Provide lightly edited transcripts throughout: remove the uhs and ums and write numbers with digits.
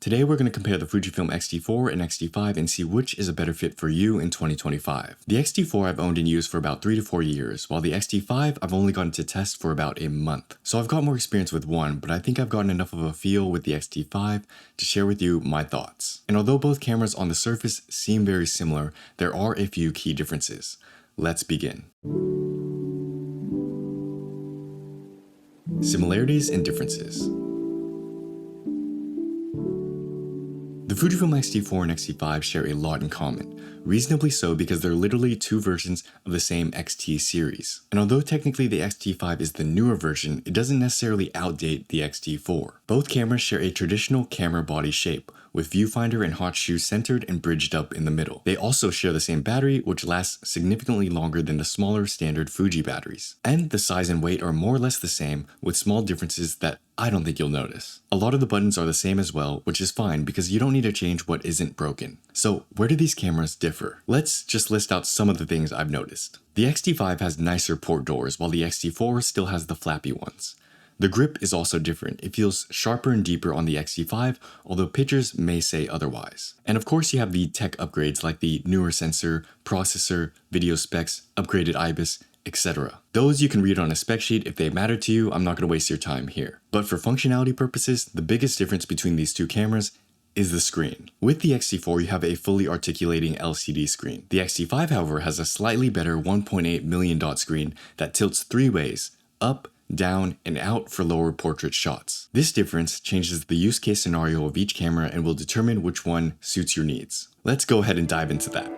Today we're going to compare the Fujifilm X-T4 and X-T5 and see which is a better fit for you in 2025. The X-T4 I've owned and used for about 3 to 4 years, while the X-T5 I've only gotten to test for about a month. So I've got more experience with one, but I think I've gotten enough of a feel with the X-T5 to share with you my thoughts. And although both cameras on the surface seem very similar, there are a few key differences. Let's begin. Similarities and differences. The Fujifilm X-T4 and X-T5 share a lot in common, reasonably so because they're literally two versions of the same X-T series. And although technically the X-T5 is the newer version, it doesn't necessarily outdate the X-T4. Both cameras share a traditional camera body shape, with viewfinder and hot shoe centered and bridged up in the middle. They also share the same battery, which lasts significantly longer than the smaller standard Fuji batteries. And the size and weight are more or less the same, with small differences that I don't think you'll notice. A lot of the buttons are the same as well, which is fine because you don't need to change what isn't broken. So where do these cameras differ? Let's just list out some of the things I've noticed. The X-T5 has nicer port doors, while the X-T4 still has the flappy ones. The grip is also different. It feels sharper and deeper on the X-T5, although pictures may say otherwise. And of course you have the tech upgrades like the newer sensor, processor, video specs, upgraded IBIS, etc. Those you can read on a spec sheet if they matter to you. I'm not going to waste your time here. But for functionality purposes, the biggest difference between these two cameras is the screen. With the X-T4, you have a fully articulating LCD screen. The X-T5, however, has a slightly better 1.8 million dot screen that tilts 3 ways, up, down, and out for lower portrait shots. This difference changes the use case scenario of each camera and will determine which one suits your needs. Let's go ahead and dive into that.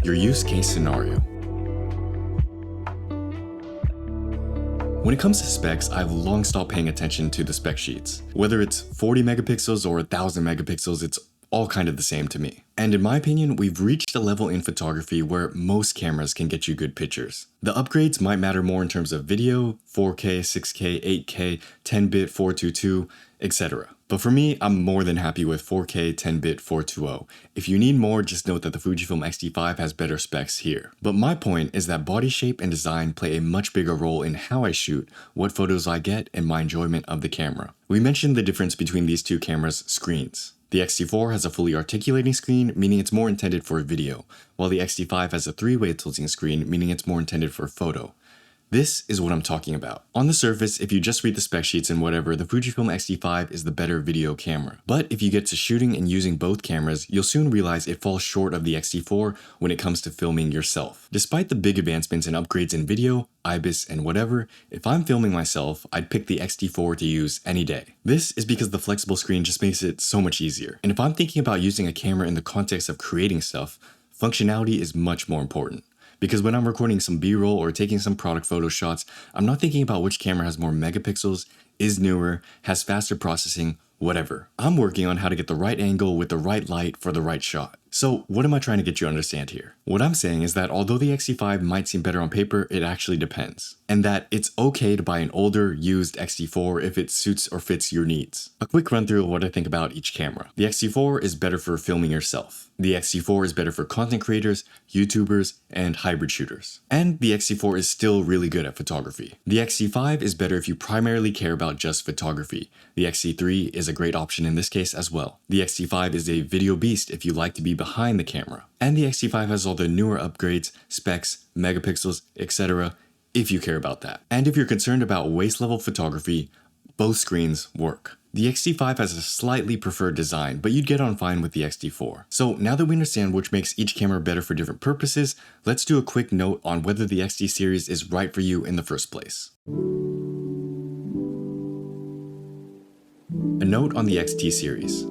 Your use case scenario. When it comes to specs, I've long stopped paying attention to the spec sheets. Whether it's 40 megapixels or 1000 megapixels, it's all kind of the same to me. And in my opinion, we've reached a level in photography where most cameras can get you good pictures. The upgrades might matter more in terms of video, 4K, 6K, 8K, 10-bit 422, etc. But for me, I'm more than happy with 4K 10-bit 420. If you need more, just note that the Fujifilm X-T5 has better specs here. But my point is that body shape and design play a much bigger role in how I shoot, what photos I get, and my enjoyment of the camera. We mentioned the difference between these two cameras' screens. The X-T4 has a fully articulating screen, meaning it's more intended for video, while the X-T5 has a 3-way tilting screen, meaning it's more intended for photo. This is what I'm talking about. On the surface, if you just read the spec sheets and whatever, the Fujifilm X-T5 is the better video camera. But if you get to shooting and using both cameras, you'll soon realize it falls short of the X-T4 when it comes to filming yourself. Despite the big advancements and upgrades in video, IBIS, and whatever, if I'm filming myself, I'd pick the X-T4 to use any day. This is because the flexible screen just makes it so much easier. And if I'm thinking about using a camera in the context of creating stuff, functionality is much more important. Because when I'm recording some B-roll or taking some product photo shots, I'm not thinking about which camera has more megapixels, is newer, has faster processing, whatever. I'm working on how to get the right angle with the right light for the right shot. So what am I trying to get you to understand here? What I'm saying is that although the X-T5 might seem better on paper, it actually depends. And that it's okay to buy an older, used X-T4 if it suits or fits your needs. A quick run through of what I think about each camera. The X-T4 is better for filming yourself. The X-T4 is better for content creators, YouTubers, and hybrid shooters. And the X-T4 is still really good at photography. The X-T5 is better if you primarily care about just photography. The X-T3 is a great option in this case as well. The X-T5 is a video beast if you like to be behind the camera. And the X-T5 has all the newer upgrades, specs, megapixels, etc. if you care about that. And if you're concerned about waist level photography, both screens work. The X-T5 has a slightly preferred design, but you'd get on fine with the X-T4. So now that we understand which makes each camera better for different purposes, let's do a quick note on whether the X-T series is right for you in the first place. A note on the X-T series.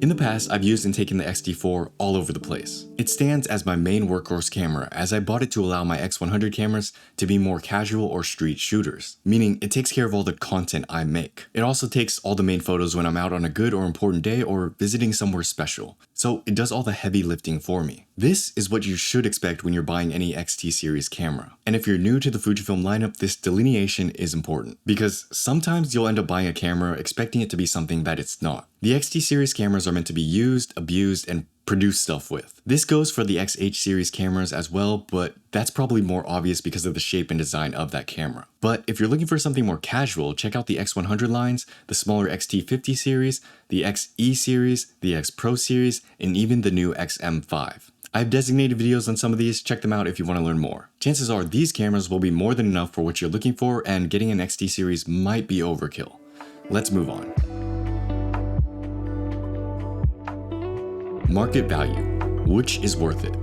In the past, I've used and taken the X-T4 all over the place. It stands as my main workhorse camera, as I bought it to allow my X100 cameras to be more casual or street shooters, meaning it takes care of all the content I make. It also takes all the main photos when I'm out on a good or important day or visiting somewhere special, so it does all the heavy lifting for me. This is what you should expect when you're buying any X-T series camera. And if you're new to the Fujifilm lineup, this delineation is important, because sometimes you'll end up buying a camera expecting it to be something that it's not. The X-T series cameras are meant to be used, abused, and produce stuff with. This goes for the XH series cameras as well, but that's probably more obvious because of the shape and design of that camera. But if you're looking for something more casual, check out the X100 lines, the smaller X-T50 series, the XE series, the X Pro series, and even the new XM5. I have designated videos on some of these, check them out if you want to learn more. Chances are these cameras will be more than enough for what you're looking for, and getting an XT series might be overkill. Let's move on. Market value. Which is worth it?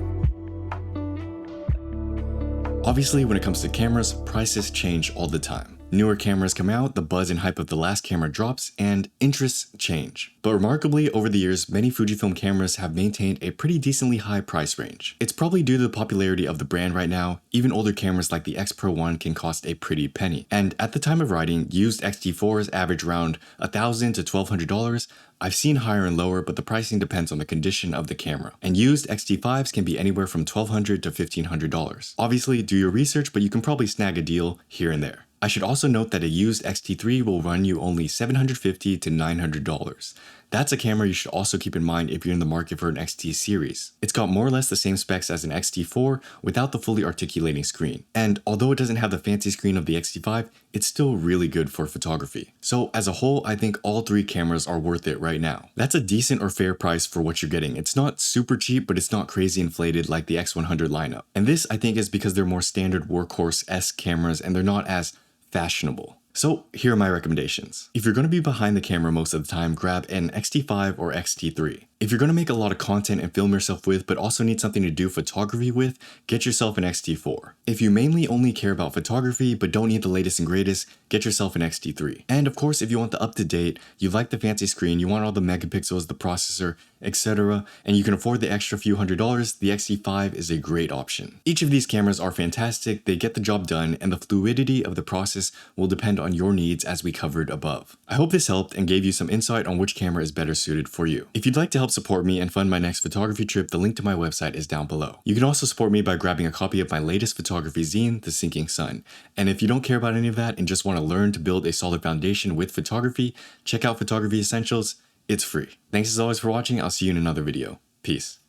Obviously, when it comes to cameras, prices change all the time. Newer cameras come out, the buzz and hype of the last camera drops, and interests change. But remarkably, over the years, many Fujifilm cameras have maintained a pretty decently high price range. It's probably due to the popularity of the brand right now. Even older cameras like the X Pro 1 can cost a pretty penny. And at the time of writing, used X-T4s average around $1,000 to $1,200. I've seen higher and lower, but the pricing depends on the condition of the camera. And used X-T5s can be anywhere from $1,200 to $1,500. Obviously, do your research, but you can probably snag a deal here and there. I should also note that a used X-T3 will run you only $750 to $900. That's a camera you should also keep in mind if you're in the market for an XT series. It's got more or less the same specs as an X-T4 without the fully articulating screen. And although it doesn't have the fancy screen of the X-T5, it's still really good for photography. So as a whole, I think all three cameras are worth it right now. That's a decent or fair price for what you're getting. It's not super cheap, but it's not crazy inflated like the X100 lineup. And this, I think, is because they're more standard workhorse-esque cameras and they're not as fashionable. So here are my recommendations. If you're going to be behind the camera most of the time, grab an X-T5 or X-T3. If you're going to make a lot of content and film yourself with, but also need something to do photography with, get yourself an X-T4. If you mainly only care about photography, but don't need the latest and greatest, get yourself an X-T3. And of course, if you want the up-to-date, you like the fancy screen, you want all the megapixels, the processor, etc., and you can afford the extra few $100s, the X-T5 is a great option. Each of these cameras are fantastic, they get the job done, and the fluidity of the process will depend on your needs as we covered above. I hope this helped and gave you some insight on which camera is better suited for you. If you'd like to help support me and fund my next photography trip, the link to my website is down below. You can also support me by grabbing a copy of my latest photography zine, The Sinking Sun. And if you don't care about any of that and just want to learn to build a solid foundation with photography, check out Photography Essentials. It's free. Thanks as always for watching. I'll see you in another video. Peace.